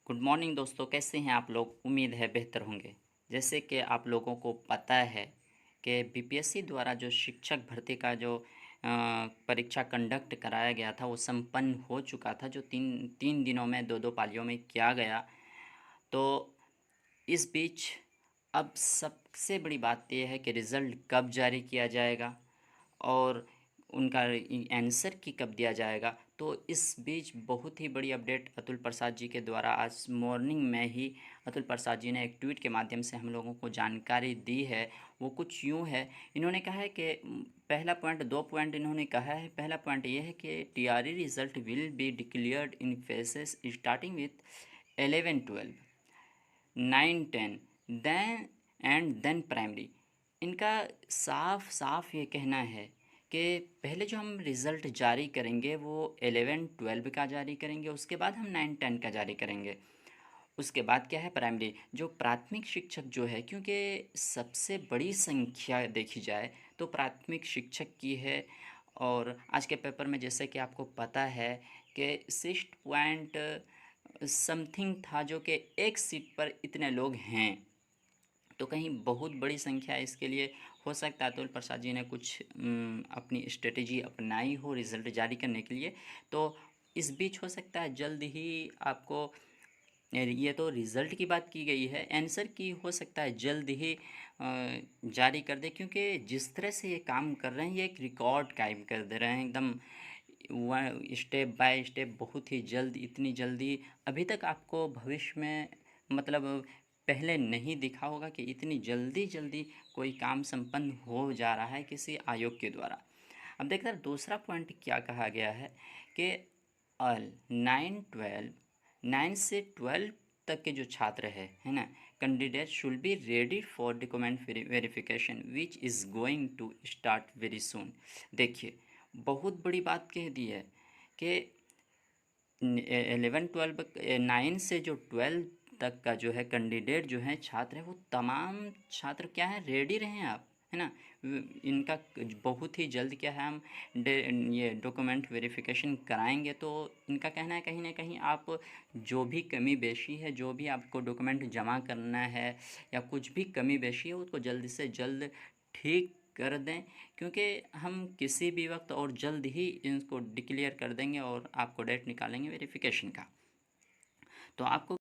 Good morning दोस्तों, कैसे हैं आप लोग। उम्मीद है बेहतर होंगे। जैसे कि आप लोगों को पता है कि बीपीएससी द्वारा जो शिक्षक भर्ती का जो परीक्षा कंडक्ट कराया गया था वो संपन्न हो चुका था, जो तीन तीन दिनों में दो दो पालियों में किया गया। तो इस बीच अब सबसे बड़ी बात यह है कि रिज़ल्ट कब जारी किया जाएगा और उनका आंसर की कब दिया जाएगा। तो इस बीच बहुत ही बड़ी अपडेट अतुल प्रसाद जी के द्वारा आज मॉर्निंग में ही अतुल प्रसाद जी ने एक ट्वीट के माध्यम से हम लोगों को जानकारी दी है। वो कुछ यूँ है, इन्होंने कहा है कि पहला पॉइंट, दो पॉइंट इन्होंने कहा है। पहला पॉइंट ये है कि TRE result will be declared in phases starting with 11 12 9 10 then and then primary. इनका साफ साफ ये कहना है कि पहले जो हम रिज़ल्ट जारी करेंगे वो 11 12 का जारी करेंगे, उसके बाद हम 9 10 का जारी करेंगे। उसके बाद क्या है, प्राइमरी जो प्राथमिक शिक्षक जो है, क्योंकि सबसे बड़ी संख्या देखी जाए तो प्राथमिक शिक्षक की है। और आज के पेपर में जैसे कि आपको पता है कि 6 पॉइंट समथिंग था, जो कि एक सीट पर इतने लोग हैं, तो कहीं बहुत बड़ी संख्या है। इसके लिए हो सकता है अतुल प्रसाद जी ने कुछ अपनी स्ट्रेटेजी अपनाई हो रिज़ल्ट जारी करने के लिए। तो इस बीच हो सकता है जल्द ही आपको, ये तो रिज़ल्ट की बात की गई है, आंसर की हो सकता है जल्द ही जारी कर दे, क्योंकि जिस तरह से ये काम कर रहे हैं ये एक रिकॉर्ड कायम कर दे रहे हैं एकदम स्टेप बाय स्टेप, बहुत ही जल्द। इतनी जल्दी अभी तक आपको भविष्य में, मतलब पहले नहीं दिखा होगा कि इतनी जल्दी जल्दी कोई काम संपन्न हो जा रहा है किसी आयोग के द्वारा। अब देखते हैं दूसरा पॉइंट क्या कहा गया है कि ऑल 9 से 12 तक के जो छात्र है ना, candidate should be ready for document verification which is going to start very soon. देखिए, बहुत बड़ी बात कह दी है कि 11 12 9 से जो 12 तक का जो है कैंडिडेट जो है, छात्र है, वो तमाम छात्र क्या है, रेडी रहें आप, है ना। इनका बहुत ही जल्द क्या है, हम ये डॉक्यूमेंट वेरिफिकेशन कराएंगे। तो इनका कहना है कहीं ना कहीं आप जो भी कमी बेशी है, जो भी आपको डॉक्यूमेंट जमा करना है या कुछ भी कमी बेशी है, उसको जल्द से जल्द ठीक कर दें, क्योंकि हम किसी भी वक्त और जल्द ही इनको डिक्लेयर कर देंगे और आपको डेट निकालेंगे वेरिफिकेशन का। तो आपको